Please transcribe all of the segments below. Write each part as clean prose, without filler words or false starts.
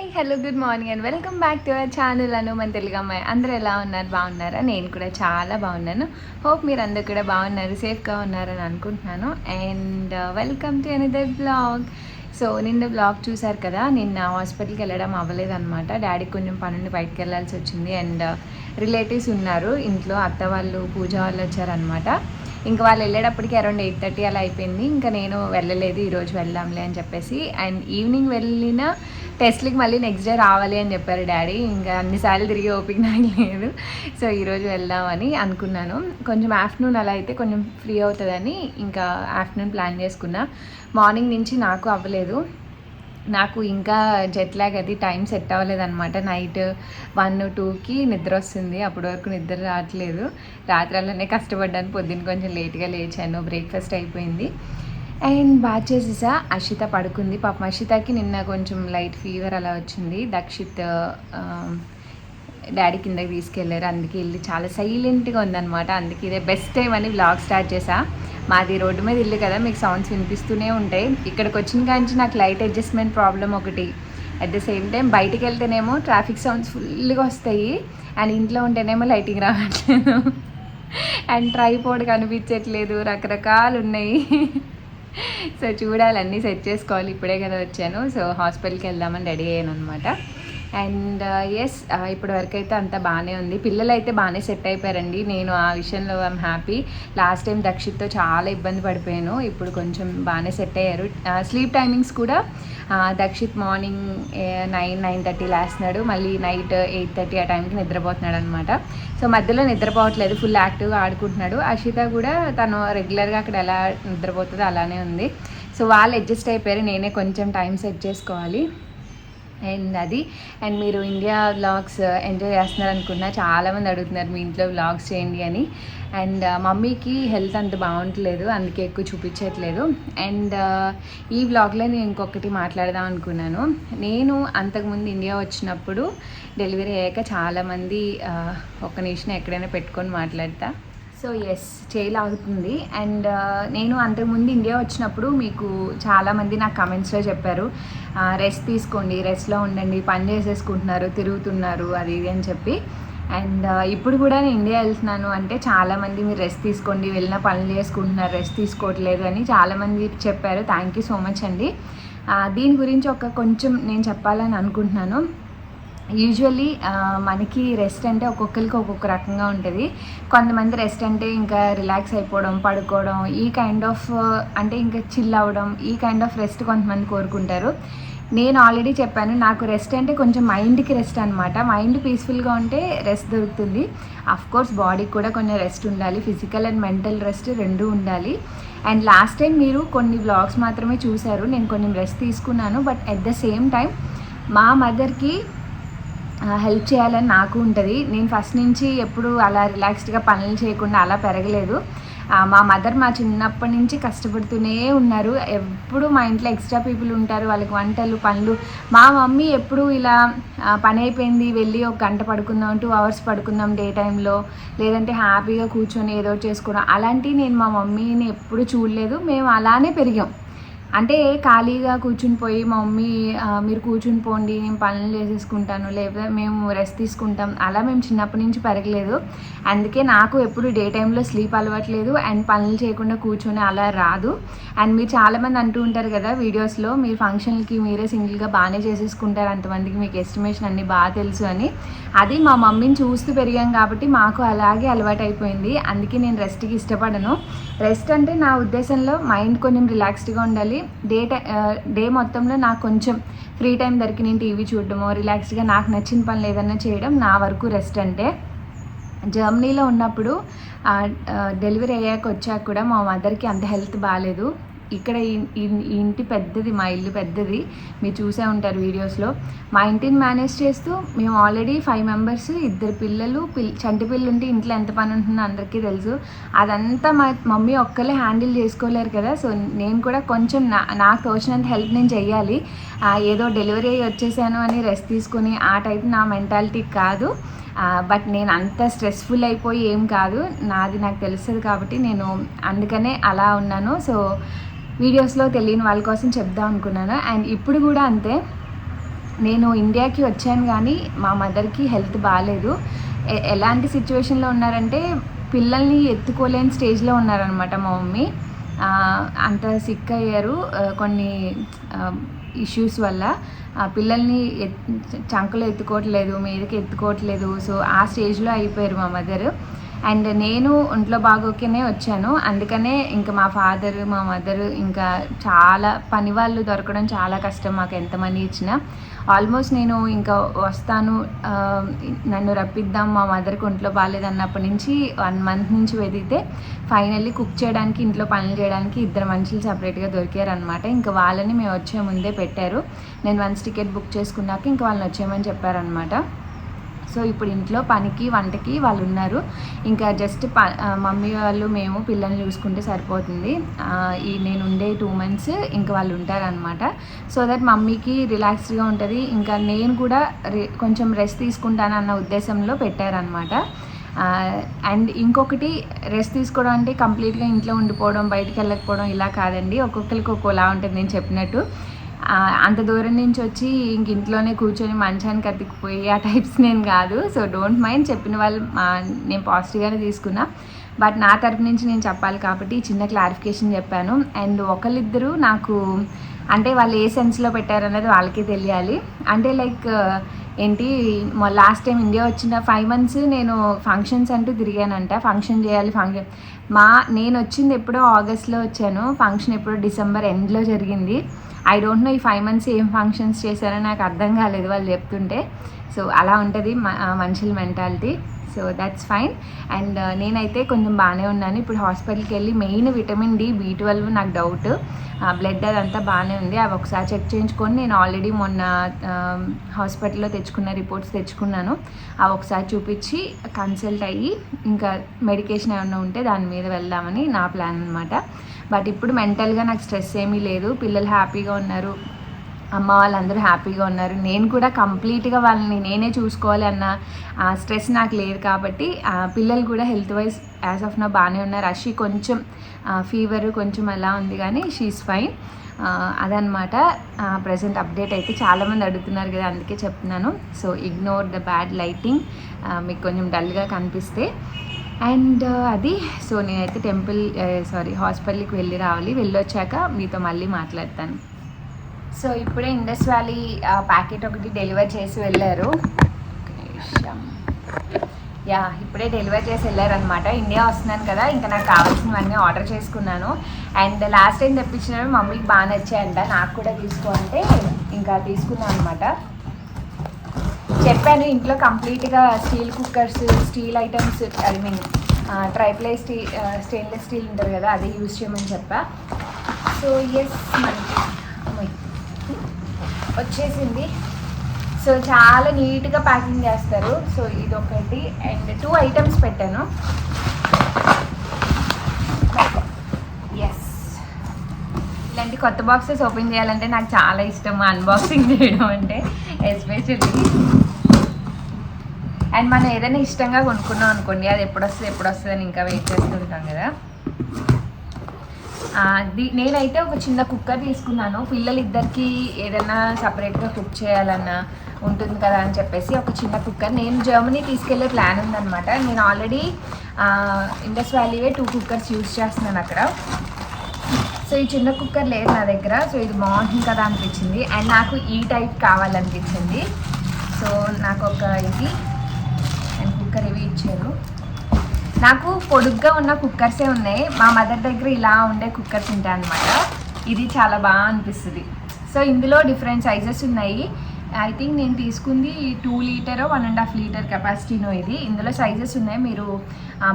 Hi hello good morning and welcome back to our channel Anu మన తెలుగు అమ్మాయి. అందరూ ఎలా ఉన్నారు? బాగున్నారా? నేను కూడా చాలా బాగున్నాను. హోప్ మీరు అందరు కూడా బాగున్నారు, సేఫ్గా ఉన్నారని అనుకుంటున్నాను. And welcome to another blog. So నిన్న బ్లాగ్ చూసారు కదా, నిన్న హాస్పిటల్కి వెళ్ళడం అవ్వలేదన్నమాట. డాడీకి కొంచెం పనుండి బయటకు వెళ్ళాల్సి వచ్చింది. అండ్ రిలేటివ్స్ ఉన్నారు ఇంట్లో, అత్త వాళ్ళు పూజ వాళ్ళు వచ్చారనమాట. ఇంకా వాళ్ళు వెళ్ళేటప్పటికి అరౌండ్ 8:30 అలా అయిపోయింది. ఇంకా నేను వెళ్ళలేదు, ఈరోజు వెళ్దాంలే అని చెప్పేసి. అండ్ ఈవినింగ్ వెళ్ళిన టెస్ట్లకి మళ్ళీ నెక్స్ట్ డే రావాలి అని చెప్పారు డాడీ. ఇంకా అన్నిసార్లు తిరిగి ఓపిక నాకు లేదు. సో ఈరోజు వెళ్దామని అనుకున్నాను. కొంచెం ఆఫ్టర్నూన్ అలా అయితే కొంచెం ఫ్రీ అవుతుందని ఇంకా ఆఫ్టర్నూన్ ప్లాన్ చేసుకున్నా. మార్నింగ్ నుంచి నాకు అవ్వలేదు, నాకు ఇంకా జెట్ లాగ్ అది టైం సెట్ అవ్వలేదు అనమాట. నైట్ 1-2కి నిద్ర వస్తుంది, అప్పటి వరకు నిద్ర రావట్లేదు. రాత్రి అలానే కష్టపడ్డాను, పొద్దున్న కొంచెం లేట్గా లేచాను, బ్రేక్ఫాస్ట్ అయిపోయింది అండ్ బాగా చేసేసా. అర్షిత పడుకుంది. పాపం అర్షితకి నిన్న కొంచెం లైట్ ఫీవర్ అలా వచ్చింది. దక్షిత్ డాడీ కిందకి తీసుకెళ్ళారు, అందుకే ఇల్లు చాలా సైలెంట్గా ఉందన్నమాట. అందుకే ఇదే బెస్ట్ టైం అని వ్లాగ్ స్టార్ట్ చేసా. మాది రోడ్డు మీద ఇల్లు కదా, మీకు సౌండ్స్ వినిపిస్తూనే ఉంటాయి. ఇక్కడికి వచ్చిన కాంచి నాకు లైట్ అడ్జస్ట్మెంట్ ప్రాబ్లం ఒకటి. అట్ ద సేమ్ టైం బయటికి వెళ్తేనేమో ట్రాఫిక్ సౌండ్స్ ఫుల్గా వస్తాయి, అండ్ ఇంట్లో ఉంటేనేమో లైటింగ్ రావట్లేదు అండ్ ట్రైపోర్డ్ కనిపించట్లేదు, రకరకాలు ఉన్నాయి. సో చూడాలి, అన్నీ సెట్ చేసుకోవాలి. ఇప్పుడే కదా వచ్చాను. సో హాస్పిటల్కి వెళ్దామని రెడీ అయ్యాను అనమాట. అండ్ ఎస్, ఇప్పటి వరకు అయితే అంతా బాగానే ఉంది. పిల్లలు అయితే బాగానే సెట్ అయిపోయారండి. నేను ఆ విషయంలో ఐఎమ్ హ్యాపీ. లాస్ట్ టైం దక్షిత్తో చాలా ఇబ్బంది పడిపోయాను, ఇప్పుడు కొంచెం బాగానే సెట్ అయ్యారు. స్లీప్ టైమింగ్స్ కూడా దక్షిత్ మార్నింగ్ 9-9:30 లేస్తున్నాడు, మళ్ళీ నైట్ 8:30 ఆ టైంకి నిద్రపోతున్నాడు అనమాట. సో మధ్యలో నిద్రపోవట్లేదు, ఫుల్ యాక్టివ్గా ఆడుకుంటున్నాడు. అషిత కూడా తను రెగ్యులర్గా అక్కడ ఎలా నిద్రపోతుందో అలానే ఉంది. సో వాళ్ళు అడ్జస్ట్ అయిపోయారు, నేనే కొంచెం టైం సెట్ చేసుకోవాలి. అండ్ అది, అండ్ మీరు ఇండియా వ్లాగ్స్ ఎంజాయ్ చేస్తున్నారు అనుకున్నా. చాలామంది అడుగుతున్నారు మీ ఇంట్లో వ్లాగ్స్ చేయండి అని. అండ్ మమ్మీకి హెల్త్ అంత బాగుంటలేదు, అందుకే ఎక్కువ చూపించట్లేదు. అండ్ ఈ వ్లాగ్లో నేను ఇంకొకటి మాట్లాడదాం అనుకున్నాను. నేను అంతకుముందు ఇండియా వచ్చినప్పుడు డెలివరీ అయ్యాక చాలామంది ఒక్క నిమిషం ఎక్కడైనా పెట్టుకొని మాట్లాడతా. So yes, చేయలాగుతుంది. అండ్ నేను అంతకుముందు ఇండియా వచ్చినప్పుడు మీకు చాలామంది నాకు కమెంట్స్లో చెప్పారు, రెస్ట్ తీసుకోండి, రెస్ట్లో ఉండండి, పని చేసేసుకుంటున్నారు, తిరుగుతున్నారు, అది ఇది అని చెప్పి. అండ్ ఇప్పుడు కూడా నేను ఇండియా వెళ్తున్నాను అంటే చాలామంది మీరు రెస్ట్ తీసుకోండి, వెళ్ళిన పనులు చేసుకుంటున్నారు, రెస్ట్ తీసుకోవట్లేదు అని చాలామంది చెప్పారు. థ్యాంక్ యూ సో మచ్ అండి. దీని గురించి కొంచెం నేను చెప్పాలని అనుకుంటున్నాను. యూజువల్లీ మనకి రెస్ట్ అంటే ఒక్కొక్కరికి ఒక్కొక్క రకంగా ఉంటుంది. కొంతమంది రెస్ట్ అంటే ఇంకా రిలాక్స్ అయిపోవడం, పడుకోవడం, ఈ కైండ్ ఆఫ్ అంటే ఇంకా చిల్ అవ్వడం, ఈ కైండ్ ఆఫ్ రెస్ట్ కొంతమంది కోరుకుంటారు. నేను ఆల్రెడీ చెప్పాను, నాకు రెస్ట్ అంటే కొంచెం మైండ్కి రెస్ట్ అనమాట. మైండ్ పీస్ఫుల్గా ఉంటే రెస్ట్ దొరుకుతుంది. అఫ్కోర్స్ బాడీకి కూడా కొంచెం రెస్ట్ ఉండాలి, ఫిజికల్ అండ్ మెంటల్ రెస్ట్ రెండూ ఉండాలి. అండ్ లాస్ట్ టైం మీరు కొన్ని వ్లాగ్స్ మాత్రమే చూశారు, నేను కొంచెం రెస్ట్ తీసుకున్నాను. But at the same time మా మదర్కి హెల్ప్ చేయాలని నాకు ఉంటుంది. నేను ఫస్ట్ నుంచి ఎప్పుడు అలా రిలాక్స్డ్గా పనులు చేయకుండా అలా పెరగలేదు. మా మదర్ మా చిన్నప్పటి నుంచి కష్టపడుతూనే ఉన్నారు. ఎప్పుడు మా ఇంట్లో ఎక్స్ట్రా పీపుల్ ఉంటారు, వాళ్ళకి వంటలు పనులు. మా మమ్మీ ఎప్పుడు ఇలా పని అయిపోయింది వెళ్ళి 1 గంట పడుకుందాం, 2 అవర్స్ పడుకుందాం డే టైంలో, లేదంటే హ్యాపీగా కూర్చొని ఏదో చేసుకోవడం, అలాంటివి నేను మా మమ్మీని ఎప్పుడు చూడలేదు. మేము అలానే పెరిగాం. అంటే ఖాళీగా కూర్చుని పోయి మా మమ్మీ మీరు కూర్చుని పోండి, నేను పనులు చేసేసుకుంటాను, లేకపోతే మేము రెస్ట్ తీసుకుంటాం, అలా మేము చిన్నప్పటి నుంచి పెరగలేదు. అందుకే నాకు ఎప్పుడు డే టైంలో స్లీప్ అలవాట్లేదు, అండ్ పనులు చేయకుండా కూర్చొని అలా రాదు. అండ్ మీరు చాలామంది అంటూ ఉంటారు కదా వీడియోస్లో, మీరు ఫంక్షన్కి మీరే సింగిల్గా బాగానే చేసేసుకుంటారు, అంతమందికి మీకు ఎస్టిమేషన్ అన్నీ బాగా తెలుసు అని. అది మా మమ్మీని చూస్తూ పెరిగాం కాబట్టి మాకు అలాగే అలవాటు అయిపోయింది. అందుకే నేను రెస్ట్కి ఇష్టపడను. రెస్ట్ అంటే నా ఉద్దేశంలో మైండ్ కొంచెం రిలాక్స్డ్గా ఉండాలి. డే మొత్తంలో నాకు కొంచెం ఫ్రీ టైం దొరికి నేను టీవీ చూడడమో, రిలాక్స్డ్గా నాకు నచ్చిన పనులు ఏదైనా చేయడం నా వరకు రెస్ట్ అంటే. జర్మనీలో ఉన్నప్పుడు డెలివరీ అయ్యాక వచ్చాక కూడా మా మదర్కి అంత హెల్త్ బాగాలేదు. ఇక్కడ ఈ ఇంటి పెద్దది, మా ఇల్లు పెద్దది, మీరు చూసే ఉంటారు వీడియోస్లో. మా ఇంటిని మేనేజ్ చేస్తూ మేము ఆల్రెడీ 5 మెంబర్స్, 2 పిల్లలు, చంటి పిల్లలు ఉంటే ఇంట్లో ఎంత పని ఉంటుందో అందరికీ తెలుసు. అదంతా మా మమ్మీ ఒక్కలే హ్యాండిల్ చేసుకోలేరు కదా. సో నేను కూడా కొంచెం నాకు తోచినంత హెల్ప్ నేను చెయ్యాలి. ఏదో డెలివరీ అయ్యి వచ్చేసాను అని రెస్ట్ తీసుకుని ఆ టైప్ నా మెంటాలిటీ కాదు. బట్ నేను అంత స్ట్రెస్ఫుల్ అయిపోయి ఏం కాదు, నాది నాకు తెలుస్తుంది కాబట్టి నేను అందుకనే అలా ఉన్నాను. సో వీడియోస్లో తెలియని వాళ్ళ కోసం చెప్దాం అనుకున్నాను. అండ్ ఇప్పుడు కూడా అంతే, నేను ఇండియాకి వచ్చాను కానీ మా మదర్కి హెల్త్ బాగాలేదు. ఎలాంటి సిచ్యువేషన్లో ఉన్నారంటే పిల్లల్ని ఎత్తుకోలేని స్టేజ్లో ఉన్నారనమాట మా మమ్మీ. అంత సిక్ అయ్యారు కొన్ని ఇష్యూస్ వల్ల. పిల్లల్ని చంకలో ఎత్తుకోవట్లేదు, మీదకి ఎత్తుకోవట్లేదు. సో ఆ స్టేజ్లో అయిపోయారు మా మదర్. అండ్ నేను ఒంట్లో బాగోకనే వచ్చాను. అందుకనే ఇంకా మా ఫాదర్, మా మదర్ ఇంకా చాలా పని వాళ్ళు దొరకడం చాలా కష్టం మాకు ఎంత మనీ ఇచ్చినా. ఆల్మోస్ట్ నేను ఇంకా వస్తాను, నన్ను రప్పిద్దాం, మా మదర్కి ఒంట్లో బాగాలేదన్నప్పటి నుంచి 1 month నుంచి వెతికితే ఫైనల్లీ కుక్ చేయడానికి, ఇంట్లో పనులు చేయడానికి 2 మనుషులు సపరేట్గా దొరికారనమాట. ఇంకా వాళ్ళని మేము వచ్చే ముందే పెట్టారు. నేను వన్స్ టికెట్ బుక్ చేసుకున్నాక ఇంకా వాళ్ళని వచ్చేయమని చెప్పారనమాట. సో ఇప్పుడు ఇంట్లో పనికి వంటకి వాళ్ళు ఉన్నారు. ఇంకా జస్ట్ మమ్మీ వాళ్ళు మేము పిల్లల్ని చూసుకుంటే సరిపోతుంది. నేను ఉండే 2 months ఇంకా వాళ్ళు ఉంటారనమాట. సో దట్ మమ్మీకి రిలాక్స్డ్గా ఉంటుంది. ఇంకా నేను కూడా కొంచెం రెస్ట్ తీసుకుంటాను అన్న ఉద్దేశంలో పెట్టారనమాట. అండ్ ఇంకొకటి, రెస్ట్ తీసుకోవడం అంటే కంప్లీట్గా ఇంట్లో ఉండిపోవడం, బయటికి వెళ్ళకపోవడం ఇలా కాదండి. ఒక్కొక్కరికి ఒక్కోలా ఉంటుంది. నేను చెప్పినట్టు అంత దూరం నుంచి వచ్చి ఇంక ఇంట్లోనే కూర్చొని మంచానికి అతికిపోయి ఆ టైప్స్ నేను కాదు. సో డోంట్ మైండ్, చెప్పిన వాళ్ళు నేను పాజిటివ్గానే తీసుకున్నా. బట్ నా తరపు నుంచి నేను చెప్పాలి కాబట్టి చిన్న క్లారిఫికేషన్ చెప్పాను. అండ్ ఒకళ్ళిద్దరూ నాకు అంటే వాళ్ళు ఏ సెన్స్లో పెట్టారన్నది వాళ్ళకే తెలియాలి. అంటే లైక్ ఏంటి, లాస్ట్ టైం ఇండియా వచ్చిన 5 months నేను ఫంక్షన్స్ అంటూ తిరిగానంట. ఫంక్షన్ చేయాలి, నేను వచ్చింది ఎప్పుడో ఆగస్ట్లో వచ్చాను, ఫంక్షన్ ఎప్పుడో డిసెంబర్ ఎండ్లో జరిగింది. ఐ డోంట్ నో ఈ 5 months ఏం ఫంక్షన్స్ చేశారో నాకు అర్థం కాలేదు వాళ్ళు చెప్తుంటే. సో అలా ఉంటుంది మనుషుల mentality. So that's fine. And నేనైతే కొంచెం బాగానే ఉన్నాను. ఇప్పుడు హాస్పిటల్కి వెళ్ళి మెయిన్ విటమిన్ D, B12 నాకు డౌట్, బ్లడ్ అదంతా బాగానే ఉంది. అవి ఒకసారి చెక్ చేయించుకొని నేను ఆల్రెడీ మొన్న హాస్పిటల్లో తెచ్చుకున్న రిపోర్ట్స్ తెచ్చుకున్నాను. అవి ఒకసారి చూపించి కన్సల్ట్ అయ్యి ఇంకా మెడికేషన్ ఏమైనా ఉంటే దాని మీద వెళ్దామని నా ప్లాన్ అనమాట. బట్ ఇప్పుడు మెంటల్గా నాకు స్ట్రెస్ ఏమీ లేదు. పిల్లలు హ్యాపీగా ఉన్నారు, అమ్మ వాళ్ళందరూ హ్యాపీగా ఉన్నారు. నేను కూడా కంప్లీట్గా వాళ్ళని నేనే చూసుకోవాలి అన్న స్ట్రెస్ నాకు లేదు కాబట్టి పిల్లలు కూడా హెల్త్ వైజ్ యాజ్ ఆఫ్ నా బాగానే ఉన్నారు. అషి కొంచెం ఫీవర్ కొంచెం అలా ఉంది కానీ షీఈస్ ఫైన్. అదనమాట ప్రజెంట్ అప్డేట్. అయితే చాలామంది అడుగుతున్నారు కదా, అందుకే చెప్తున్నాను. So ignore the bad lighting, మీకు కొంచెం డల్గా కనిపిస్తే. అండ్ అది సో నేనైతే హాస్పిటల్కి వెళ్ళి రావాలి. వెళ్ళొచ్చాక మీతో మళ్ళీ మాట్లాడతాను. సో ఇప్పుడే ఇండస్ వ్యాలీ ప్యాకెట్ ఒకటి డెలివర్ చేసి వెళ్ళారు. ఇప్పుడే డెలివర్ చేసి వెళ్ళారనమాట. ఇండియా వస్తున్నాను కదా, ఇంకా నాకు కావాల్సినవన్నీ ఆర్డర్ చేసుకున్నాను. అండ్ లాస్ట్ టైం తెప్పించినవి మమ్మీకి బాగా నచ్చాయంట, నాకు కూడా తీసుకో అంటే ఇంకా తీసుకున్నాను అనమాట. చెప్పాను ఇంట్లో కంప్లీట్గా steel cookers, steel items, I mean triply stainless steel ఉంటుంది కదా, అదే యూజ్ చేయమని చెప్పా. సో ఎస్, మనకి వచ్చేసింది. సో చాలా నీట్గా ప్యాకింగ్ చేస్తారు. సో ఇదొకటి. అండ్ 2 items పెట్టాను. ఎస్, ఇలాంటి కొత్త బాక్సెస్ ఓపెన్ చేయాలంటే నాకు చాలా ఇష్టం, అన్బాక్సింగ్ చేయడం అంటే ఎస్పెషల్లీ. అండ్ మనం ఏదైనా ఇష్టంగా కొనుక్కున్నాం అనుకోండి, అది ఎప్పుడు వస్తుంది అని ఇంకా వెయిట్ చేస్తుంటాం కదా. నేనైతే ఒక చిన్న కుక్కర్ తీసుకున్నాను. పిల్లలిద్దరికి ఏదైనా సపరేట్గా కుక్ చేయాలన్నా ఉంటుంది కదా అని చెప్పేసి ఒక చిన్న కుక్కర్. నేను జర్మనీ తీసుకెళ్లే ప్లాన్ ఉందన్నమాట. నేను ఆల్రెడీ ఇండస్ వ్యాలీవే 2 కుక్కర్స్ యూజ్ చేస్తున్నాను అక్కడ. సో ఈ చిన్న కుక్కర్ లేదు నా దగ్గర. సో ఇది బాగుంటుంది కదా అనిపించింది. అండ్ నాకు ఈ టైప్ కావాలనిపించింది. సో నాకు ఒక ఇది అండ్ కుక్కర్ ఇవి ఇచ్చారు. నాకు పొడుగ్గా ఉన్న కుక్కర్సే ఉన్నాయి. మా మదర్ దగ్గర ఇలా ఉండే కుక్కర్స్ ఉంటాయి అన్నమాట. ఇది చాలా బాగా అనిపిస్తుంది. సో ఇందులో డిఫరెంట్ సైజెస్ ఉన్నాయి. ఐ థింక్ నేను తీసుకుంది 2 లీటర్ 1.5 లీటర్ కెపాసిటీనో ఇది. ఇందులో సైజెస్ ఉన్నాయి, మీరు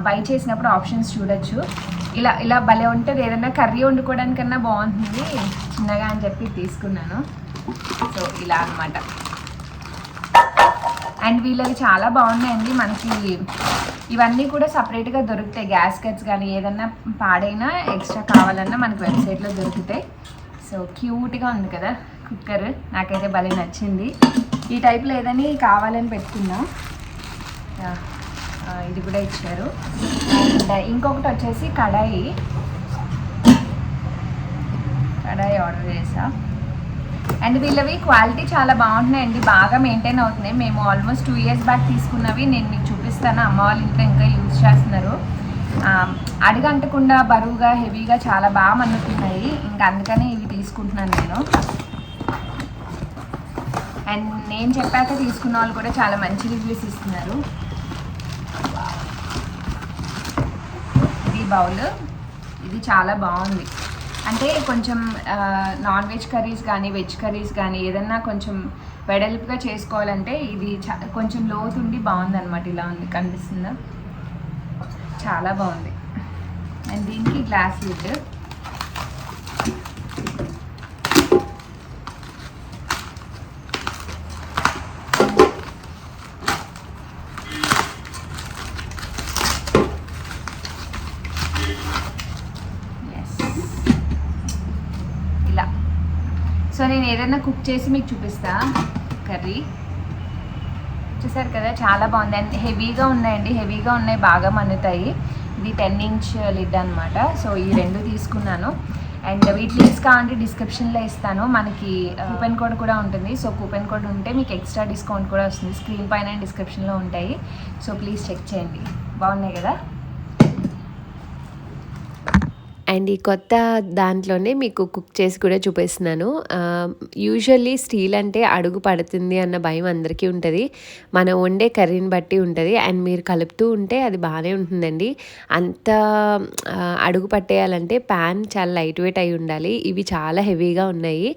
బై చేసినప్పుడు ఆప్షన్స్ చూడొచ్చు. ఇలా భలే ఉంటుంది. ఏదైనా కర్రీ వండుకోవడానికన్నా బాగుంటుంది చిన్నగా అని చెప్పి తీసుకున్నాను. సో ఇలా అన్నమాట. అండ్ వీళ్ళవి చాలా బాగున్నాయండి. మనకి ఇవన్నీ కూడా సపరేట్గా దొరుకుతాయి. గ్యాస్ కట్స్ కానీ ఏదన్నా పాడైనా ఎక్స్ట్రా కావాలన్నా మనకు వెబ్సైట్లో దొరుకుతాయి. సో క్యూట్గా ఉంది కదా కుక్కర్, నాకైతే భలే నచ్చింది. ఈ టైప్లో ఏదని కావాలని పెట్టుకున్నా. ఇది కూడా ఇచ్చారు. అండ్ ఇంకొకటి వచ్చేసి కడాయి ఆర్డర్ చేసా. అండ్ వీళ్ళవి క్వాలిటీ చాలా బాగుంటున్నాయండి, బాగా మెయింటైన్ అవుతున్నాయి. మేము ఆల్మోస్ట్ 2 years బ్యాక్ తీసుకున్నవి నేను మీకు చూపిస్తాను. అమ్మ వాళ్ళ ఇంట్లో ఇంకా యూజ్ చేస్తున్నారు. అడుగంటకుండా బరువుగా హెవీగా చాలా బాగా మన్నుతున్నాయి. ఇంకా అందుకని ఇవి తీసుకుంటున్నాను నేను. అండ్ నేను చెప్పాక తీసుకున్న వాళ్ళు కూడా చాలా మంచి రివ్యూస్ ఇస్తున్నారు. ఇది బౌల్, ఇది చాలా బాగుంది. అంటే కొంచెం నాన్ వెజ్ కర్రీస్ కానీ వెజ్ కర్రీస్ కానీ ఏదన్నా కొంచెం వెడల్పుగా చేసుకోవాలంటే ఇది కొంచెం లోతుండి బాగుందన్నమాట. ఇలా ఉంది, కనిపిస్తుందా? చాలా బాగుంది. అండ్ దీనికి గ్లాస్ లిడ్. సో నేను ఏదైనా కుక్ చేసి మీకు చూపిస్తా. కర్రీ చూసారు కదా, చాలా బాగుంది. అండ్ హెవీగా ఉన్నాయండి, హెవీగా ఉన్నాయి, బాగా మన్నుతాయి. ఇది 10 inch లిడ్ అనమాట. సో ఈ 2 తీసుకున్నాను. అండ్ వీటి లింక్స్ కావాలంటే డిస్క్రిప్షన్లో ఇస్తాను. మనకి కూపెన్ కోడ్ కూడా ఉంటుంది. సో కూపెన్ కోడ్ ఉంటే మీకు ఎక్స్ట్రా డిస్కౌంట్ కూడా వస్తుంది. స్క్రీన్ పైన డిస్క్రిప్షన్లో ఉంటాయి. సో ప్లీజ్ చెక్ చేయండి. బాగున్నాయి కదా. అండ్ ఈ కొత్త దాంట్లోనే మీకు కుక్ చేసి కూడా చూపిస్తున్నాను. యూజువల్లీ స్టీల్ అంటే అడుగు పడుతుంది అన్న భయం అందరికీ ఉంటుంది. మనం వండే కర్రీని బట్టి ఉంటుంది. అండ్ మీరు కలుపుతూ ఉంటే అది బాగానే ఉంటుందండి. అంత అడుగు పట్టేయాలంటే ప్యాన్ చాలా లైట్ వెయిట్ అయి ఉండాలి. ఇవి చాలా హెవీగా ఉన్నాయి.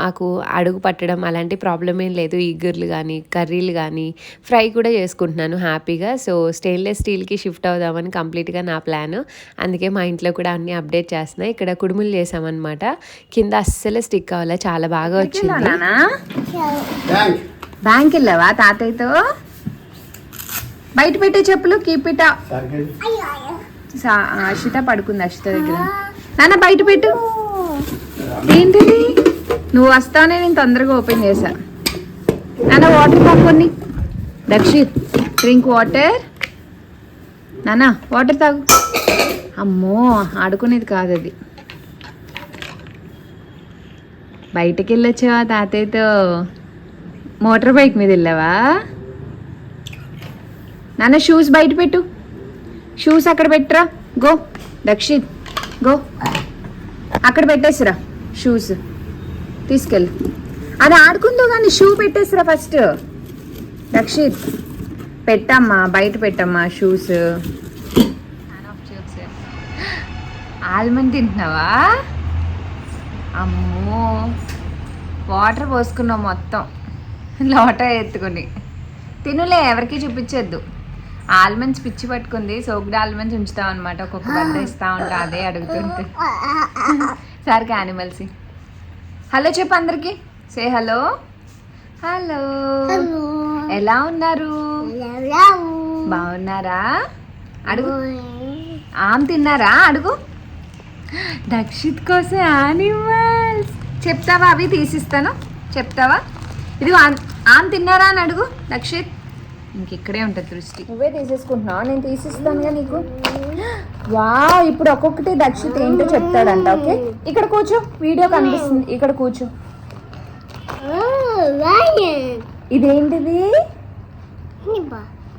మాకు అడుగు పట్టడం అలాంటి ప్రాబ్లం ఏం లేదు. ఈగుర్లు కానీ కర్రీలు కానీ ఫ్రై కూడా చేసుకుంటున్నాను హ్యాపీగా. సో స్టెయిన్లెస్ స్టీల్కి షిఫ్ట్ అవుదామని కంప్లీట్గా నా ప్లాన్. అందుకే మా ఇంట్లో కూడా అన్ని అప్డేట్ చేస్తున్నాయి. ఇక్కడ కుడుములు చేసామన్నమాట. కింద అస్సలు స్టిక్ అవ్వాలా, చాలా బాగా వచ్చింది. బ్యాంక్ వెళ్ళావా తాతయ్యతో? బయట పెట్టే చెప్పులు కీపిట. అక్షిత పడుకుంది, అక్షిత దగ్గర. నాన్న బయట పెట్టు. ఏంటిది? నువ్వు వస్తానే నేను తొందరగా ఓపెన్ చేశా. నాన్న వాటర్ తాగుని. Dakshit drink water. నాన్న వాటర్ తాగు. అమ్మో ఆడుకునేది కాదు అది. బయటకు వెళ్ళొచ్చావా తాతయ్యతో? మోటార్ బైక్ మీద వెళ్ళావా? నాన్న షూస్ బయట పెట్టు. షూస్ అక్కడ పెట్టరా. గో దక్షిత్ గో, అక్కడ పెట్టేసిరా షూస్. తీసుకెళ్ళు. అది ఆడుకుందో కానీ షూ పెట్టేసిరా ఫస్ట్. దక్షిత్ పెట్టమ్మా, బయట పెట్టమ్మా షూస్. ఆల్మండ్ తింటున్నావా? అమ్మో వాటర్ పోసుకున్నావు మొత్తం లోట ఎత్తుకుని. తినులే, ఎవరికి చూపించొద్దు. ఆల్మండ్స్ పిచ్చి పట్టుకుంది. సోక్డ్ ఆల్మండ్స్ ఉంచుతాం అనమాట. ఒక్కొక్క బద్ద ఇస్తా ఉంటా, అదే అడుగుతుంటే. సరికి యానిమల్స్. హలో చెప్పు అందరికి. సే హలో. హలో, ఎలా ఉన్నారు? బాగున్నారా? అడుగు. ఆమ్ తిన్నారా? అడుగు. దక్షిత్ కోసం యానిమల్స్ చెప్తావా? అవి తీసిస్తాను, చెప్తావా? ఇది ఆమ్ తిన్నారా అని అడుగు దక్షిత్. ఇంకెక్కడే ఉంటుంది దృష్టి. నువ్వే తీసేసుకుంటున్నావు, నేను తీసిస్తానుగా నీకు. వా, ఇప్పుడు ఒక్కొక్కటి దక్షిత్ ఏంటో చెప్తాడంట. ఓకే, ఇక్కడ కూర్చో, వీడియో కనిపిస్తుంది. ఇక్కడ కూర్చో. ఇదేంటిది?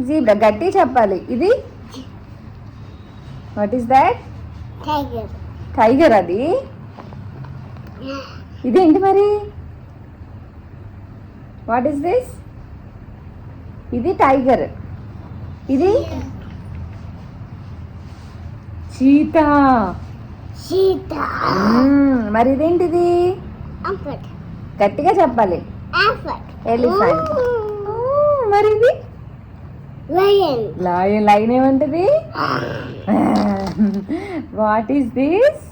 జీబ్రా. గట్టి చెప్పాలి. ఇది వాట్ ఈస్ దాట్? టైగర్. అది ఇదేంటి మరి? What is this? ఇది టైగర్, ఇది చీతా. మరి ఇదేంటిది? గట్టిగా చెప్పాలి. ఎలిఫెంట్. మరి ఇది లయన్. లయన్ ఏమంటది? What is this?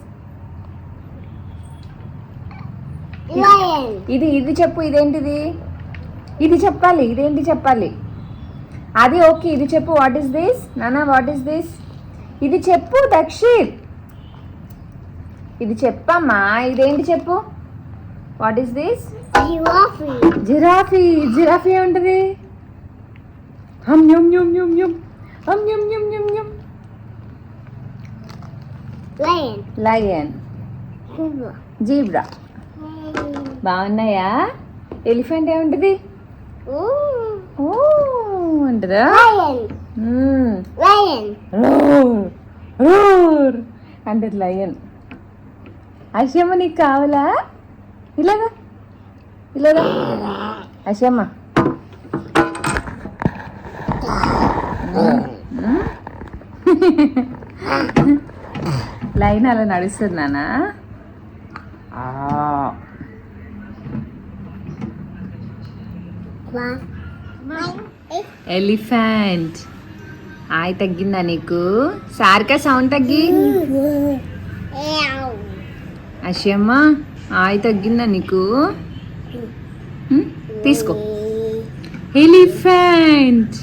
ఇది చెప్పు. ఇదేంటిది? ఇది చెప్పాలి. ఇదేంటి చెప్పాలి. అది ఓకే, ఇది చెప్పు. వాట్ ఈస్ దిస్ నానా? What is this? ఇది చెప్పు దక్షిత్. ఇది చెప్పమ్మా. ఇదేంటి చెప్పు. What is this? Giraffe. Giraffe ఏమంటది? హమ్ యమ్ యమ్ యమ్ యమ్ హమ్ యమ్ యమ్ యమ్ యమ్. లయన్. జీబ్రా. బాగున్నాయా? ఎలిఫెంట్ ఏముంటుంది? ఓ ఉంటుందా? అంటే లయన్. అశ్యమ్మ నీకు కావాలా? ఇలాగా ఇలాగా అశ్యమ్మ. లైన్ అలా నడుస్తున్నానా? ఎలిఫెంట్. ఆయి తగ్గిందా నీకు? సారికా సౌండ్ తగ్గి. అశ్యమ్మ ఆయి తగ్గిందా నీకు? తీసుకో. ఎలిఫెంట్.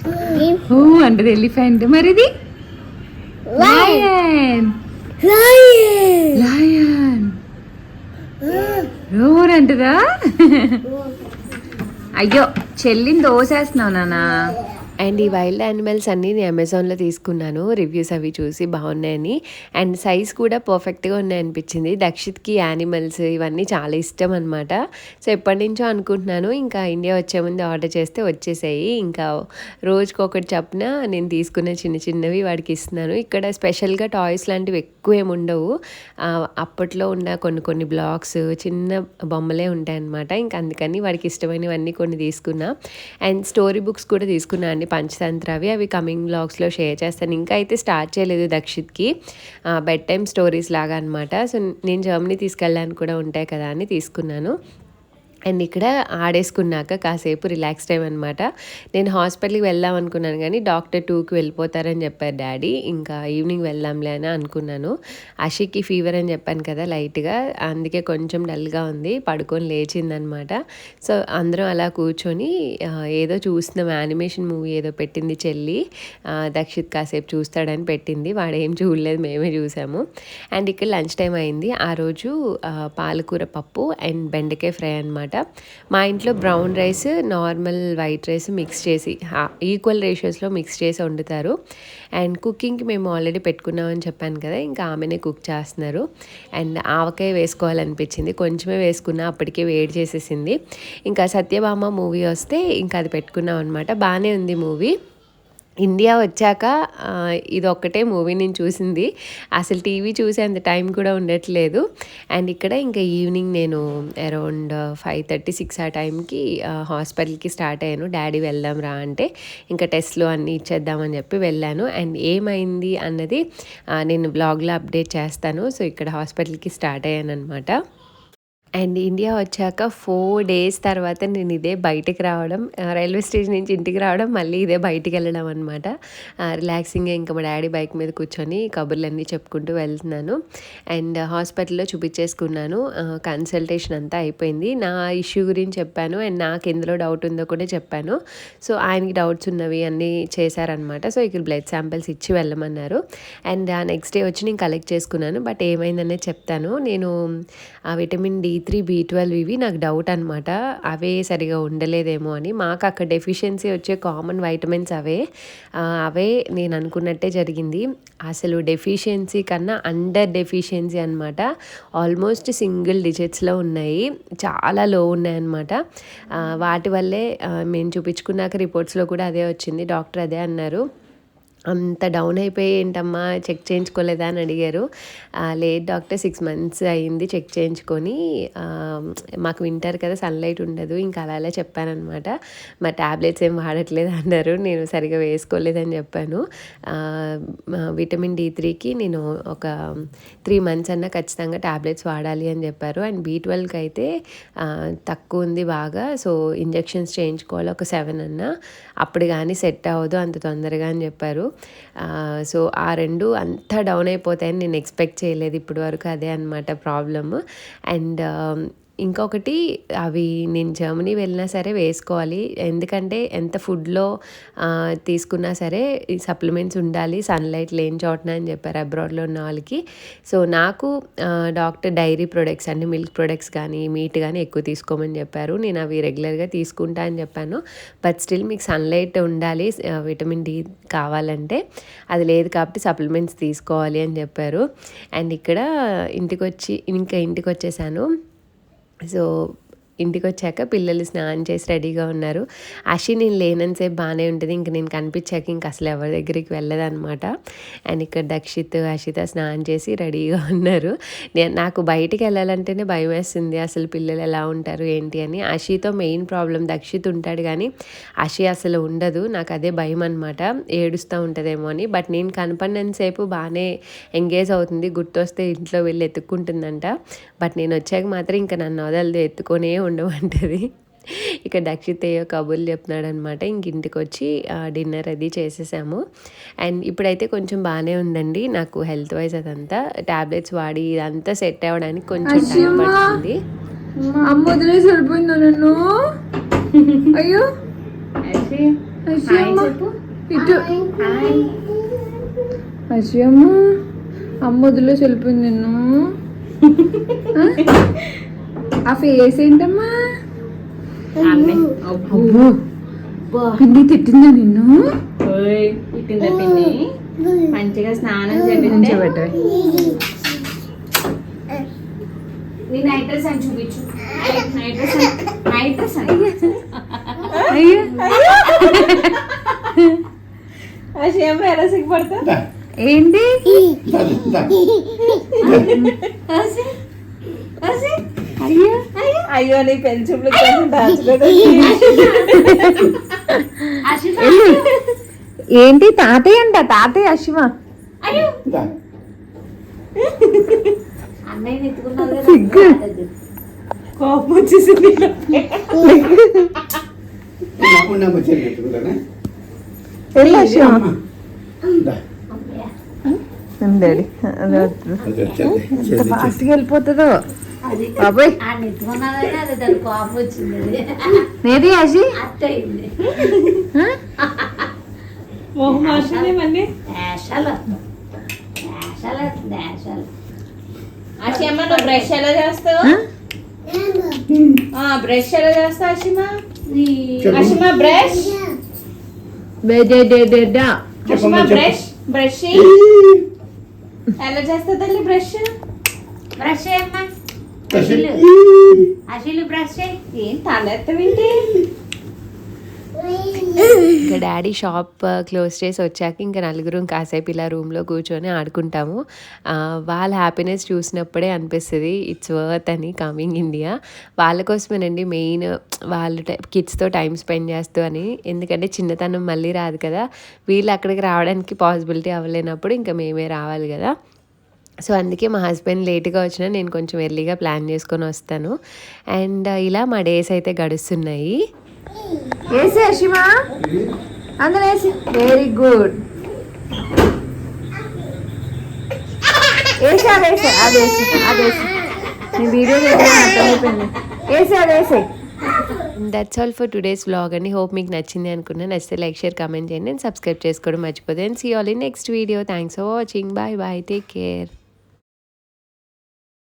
ఓ అంటది ఎలిఫెంట్. మరిది లయన్. లయన్. రోర్ అంటదా? అయ్యో చెల్లిని దోసేస్తున్నావు నానా. అండ్ ఈ వైల్డ్ యానిమల్స్ అన్నీ నేను అమెజాన్లో తీసుకున్నాను, రివ్యూస్ అవి చూసి బాగున్నాయని. అండ్ సైజ్ కూడా పర్ఫెక్ట్గా ఉన్నాయనిపించింది. దక్షిత్కి యానిమల్స్ ఇవన్నీ చాలా ఇష్టం అనమాట. సో ఎప్పటి నుంచో అనుకుంటున్నాను, ఇంకా ఇండియా వచ్చే ముందు ఆర్డర్ చేస్తే వచ్చేసాయి. ఇంకా రోజుకొకటి చప్పున నేను తీసుకున్న చిన్న చిన్నవి వాడికి ఇస్తున్నాను. ఇక్కడ స్పెషల్గా టాయ్స్ లాంటివి ఎక్కువ ఏమి ఉండవు. అప్పట్లో ఉన్న కొన్ని బ్లాక్స్ చిన్న బొమ్మలే ఉంటాయన్నమాట. ఇంకా అందుకని వాడికి ఇష్టమైనవన్నీ కొన్ని తీసుకున్నా. అండ్ స్టోరీ బుక్స్ కూడా తీసుకున్నా అండి, పంచతంత్రవి. అవి కమింగ్ బ్లాగ్స్లో షేర్ చేస్తాను. ఇంకా అయితే స్టార్ట్ చేయలేదు దక్షిత్కి. బెడ్ టైమ్ స్టోరీస్ లాగా అనమాట. సో నేను జర్మనీ తీసుకెళ్ళడానికి కూడా ఉంటాయి కదా అని తీసుకున్నాను. అండ్ ఇక్కడ ఆడేసుకున్నాక కాసేపు రిలాక్స్ టైం అనమాట. నేను హాస్పిటల్కి వెళ్దాం అనుకున్నాను కానీ డాక్టర్ 2కి వెళ్ళిపోతారని చెప్పారు డాడీ. ఇంకా ఈవినింగ్ వెళ్దాంలే అని అనుకున్నాను. అషికి ఫీవర్ అని చెప్పాను కదా లైట్గా, అందుకే కొంచెం డల్గా ఉంది. పడుకొని లేచిందనమాట. సో అందరం అలా కూర్చొని ఏదో చూస్తున్నాం, యానిమేషన్ మూవీ ఏదో పెట్టింది చెల్లి. దక్షిత్ కాసేపు చూస్తాడని పెట్టింది, వాడేం చూడలేదు, మేమే చూసాము. అండ్ ఇక్కడ లంచ్ టైం అయింది. ఆ రోజు పాలకూర పప్పు అండ్ బెండకాయ ఫ్రై అనమాట. మా ఇంట్లో brown rice, normal white rice mix చేసి ఈక్వల్ రేషియోస్లో మిక్స్ చేసి వండుతారు. అండ్ కుకింగ్కి మేము ఆల్రెడీ పెట్టుకున్నామని చెప్పాను కదా, ఇంకా ఆమెనే కుక్ చేస్తున్నారు. అండ్ ఆవకాయ వేసుకోవాలనిపించింది, కొంచెమే వేసుకున్నా, అప్పటికే వేడి చేసేసింది. ఇంకా సత్యభామ మూవీ వస్తే ఇంకా అది పెట్టుకున్నాం అనమాట. బాగానే ఉంది మూవీ. ఇండియా వచ్చాక ఇది ఒక్కటే మూవీ నేను చూసింది, అసలు టీవీ చూసేంత టైం కూడా ఉండట్లేదు. అండ్ ఇక్కడ ఇంకా ఈవినింగ్ నేను అరౌండ్ 5:30-6 ఆ టైంకి హాస్పిటల్కి స్టార్ట్ అయ్యాను. డాడీ వెళ్దాం రా అంటే ఇంకా టెస్ట్లు అన్నీ ఇచ్చేద్దామని చెప్పి వెళ్ళాను. అండ్ ఏమైంది అన్నది నేను బ్లాగ్లో అప్డేట్ చేస్తాను. సో ఇక్కడ హాస్పిటల్కి స్టార్ట్ అయ్యాను అనమాట. అండ్ ఇండియా వచ్చాక 4 days తర్వాత నేను ఇదే బయటికి రావడం, రైల్వే స్టేషన్ నుంచి ఇంటికి రావడం, మళ్ళీ ఇదే బయటికి వెళ్ళడం అనమాట. రిలాక్సింగ్గా ఇంకా మా డాడీ బైక్ మీద కూర్చొని కబుర్లన్నీ చెప్పుకుంటూ వెళ్తున్నాను. అండ్ హాస్పిటల్లో చూపించేసుకున్నాను, కన్సల్టేషన్ అంతా అయిపోయింది. నా ఇష్యూ గురించి చెప్పాను అండ్ నాకు ఎందులో డౌట్ ఉందో కూడా చెప్పాను. సో ఆయనకి డౌట్స్ ఉన్నవి అన్నీ చేశారనమాట. సో ఇక్కడ బ్లడ్ శాంపిల్స్ ఇచ్చి వెళ్ళమన్నారు. అండ్ నెక్స్ట్ డే వచ్చి నేను కలెక్ట్ చేసుకున్నాను. బట్ ఏమైందనేది చెప్తాను. నేను విటమిన్ D3, B12 ఇవి నాకు డౌట్ అనమాట, అవే సరిగా ఉండలేదేమో అని. మాకు అక్కడ డెఫిషియన్సీ వచ్చే కామన్ వైటమిన్స్ అవే నేను అనుకున్నట్టే జరిగింది. అసలు డెఫిషియన్సీ కన్నా అండర్ డెఫిషియన్సీ అనమాట. ఆల్మోస్ట్ సింగిల్ డిజిట్స్లో ఉన్నాయి, చాలా లో ఉన్నాయన్నమాట. వాటి వల్లే మేము చూపించుకున్నాక రిపోర్ట్స్లో కూడా అదే వచ్చింది. డాక్టర్ అదే అన్నారు, అంత డౌన్ అయిపోయి ఏంటమ్మా చెక్ చేయించుకోలేదా అని అడిగారు. లేదు డాక్టర్, 6 months అయింది చెక్ చేయించుకొని, మాకు వింటారు కదా సన్లైట్ ఉండదు, ఇంకా అలా చెప్పానమాట. మా ట్యాబ్లెట్స్ ఏం వాడట్లేదు అన్నారు. నేను సరిగా వేసుకోలేదని చెప్పాను. విటమిన్ D3కి నేను ఒక 3 months అన్నా ఖచ్చితంగా ట్యాబ్లెట్స్ వాడాలి అని చెప్పారు. అండ్ B12కి అయితే తక్కువ ఉంది బాగా, సో ఇంజెక్షన్స్ చేయించుకోవాలి ఒక 7 అన్నా, అప్పుడు కానీ సెట్ అవ్వదు అంత తొందరగా అని చెప్పారు. సో ఆ 2 అంతా డౌన్ అయిపోతాయని నేను ఎక్స్పెక్ట్ చేయలేదు ఇప్పటి వరకు, అదే అనమాట ప్రాబ్లమ్. అండ్ ఇంకొకటి, అవి నేను జర్మనీ వెళ్ళినా సరే వేసుకోవాలి, ఎందుకంటే ఎంత ఫుడ్లో తీసుకున్నా సరే ఈ సప్లిమెంట్స్ ఉండాలి సన్లైట్ లేని చోటన అని చెప్పారు అబ్రాడ్లో ఉన్న వాళ్ళకి. సో నాకు డాక్టర్ డైరీ ప్రొడక్ట్స్ అన్ని మిల్క్ ప్రొడక్ట్స్ కానీ మీట్ కానీ ఎక్కువ తీసుకోమని చెప్పారు. నేను అవి రెగ్యులర్గా తీసుకుంటా అని చెప్పాను. బట్ స్టిల్ మీకు సన్లైట్ ఉండాలి, విటమిన్ D కావాలంటే, అది లేదు కాబట్టి సప్లిమెంట్స్ తీసుకోవాలి అని చెప్పారు. అండ్ ఇక్కడ ఇంటికి వచ్చేసాను. సో ఇంటికి వచ్చాక పిల్లలు స్నానం చేసి రెడీగా ఉన్నారు. అషి నేను లేనంతసేపు బాగానే ఉంటుంది, ఇంక నేను కనిపించాక ఇంక అసలు ఎవరి దగ్గరికి వెళ్ళదన్నమాట. అండ్ ఇక్కడ దక్షిత్ అషిత స్నానం చేసి రెడీగా ఉన్నారు. నాకు బయటికి వెళ్ళాలంటేనే భయం వేస్తుంది, అసలు పిల్లలు ఎలా ఉంటారు ఏంటి అని. అషితో మెయిన్ ప్రాబ్లం, దక్షిత్ ఉంటాడు కానీ అషి అసలు ఉండదు. నాకు అదే భయం అనమాట, ఏడుస్తూ ఉంటుందేమో అని. బట్ నేను కనపడినంతసేపు బాగానే ఎంగేజ్ అవుతుంది, గుర్తొస్తే ఇంట్లో వెళ్ళి ఎత్తుక్కుంటుందంట. బట్ నేను వచ్చాక మాత్రం ఇంకా నన్ను వదలదు, ఎత్తుకొనే ఉండమంటది. ఇక దక్షిత్ ఏయో కబుర్లు చెప్తున్నాడు అనమాట. ఇంక ఇంటికి వచ్చి డిన్నర్ అది చేసేసాము. అండ్ ఇప్పుడైతే కొంచెం బాగానే ఉందండి, నాకు హెల్త్ వైజ్ అదంతా టాబ్లెట్స్ వాడి ఇదంతా సెట్ అవ్వడానికి కొంచెం టైం పడుతుంది. అమ్మ వదిలేసి వెళ్ళిపోయిందా నన్ను? అయ్యో ఇటు అమ్మ, అమ్మ వదిలేసి వెళ్ళిపోయింది నిన్ను. ఆ ఫేస్ ఏంటమ్మా? పిండి తిట్టిందా నిన్ను? తిట్టిందా పిన్ని? మంచిగా స్నానం చేయించబెట్ట. నీ నైట్ డ్రెస్ అని చూపించు. నైట్ డ్రెస్ అని ఎలా సిగ్గుపడతా ఏంటి? అయ్యో నీ పెంచులు ఏంటి? తాతయ్య అంట, తాతయ్య అశివ. సిగ్గు కోపం వచ్చేసింది. ఎంత ఫాస్ట్గా వెళ్ళిపోతుందో బాబాయ్. కోపం వచ్చింది. నేది అజి అషిమ నువ్వు బ్రష్ ఎలా చేస్తావు? బ్రష్ ఎలా చేస్తావు అషిమ? అషిమ బ్రష్ అషిమ బ్రష్ బ్రష్ ఎలా చేస్తావు తల్లి? బ్రష్ బ్రష్ అమ్మా అషిలు బ్రష్ ఏం తలెత్తవింటి? ఇంకా డాడీ షాప్ క్లోజ్ చేసి వచ్చాక ఇంకా నలుగురం కాసేపు ఇలా రూమ్లో కూర్చొని ఆడుకుంటాము. వాళ్ళ హ్యాపీనెస్ చూసినప్పుడే అనిపిస్తుంది ఇట్స్ వర్త్ అని కమింగ్ ఇండియా. వాళ్ళ కోసమేనండి మెయిన్, వాళ్ళు కిడ్స్తో టైం స్పెండ్ చేస్తూ అని. ఎందుకంటే చిన్నతనం మళ్ళీ రాదు కదా, వీళ్ళు అక్కడికి రావడానికి పాసిబిలిటీ అవ్వలేనప్పుడు ఇంకా మేమే రావాలి కదా. సో అందుకే మా హస్బెండ్ లేట్గా వచ్చినా నేను కొంచెం ఎర్లీగా ప్లాన్ చేసుకొని వస్తాను. అండ్ ఇలా మా డేస్ అయితే గడుస్తున్నాయి. వేసే అషిమా, అందులో వేసి. Very good. వేసా వేసే అదేసి అదేసి నీ వీడియో అర్థమైపోయింది. వేసే అదేసే. That's all for today's vlog అండి. హోప్ మీకు నచ్చింది అనుకున్నా. నచ్చితే లైక్ షేర్ కామెంట్ చేయండి అండ్ సబ్స్క్రైబ్ చేసుకోవడం మర్చిపోతే. And see all in next video. Thanks for watching. Bye bye, take care.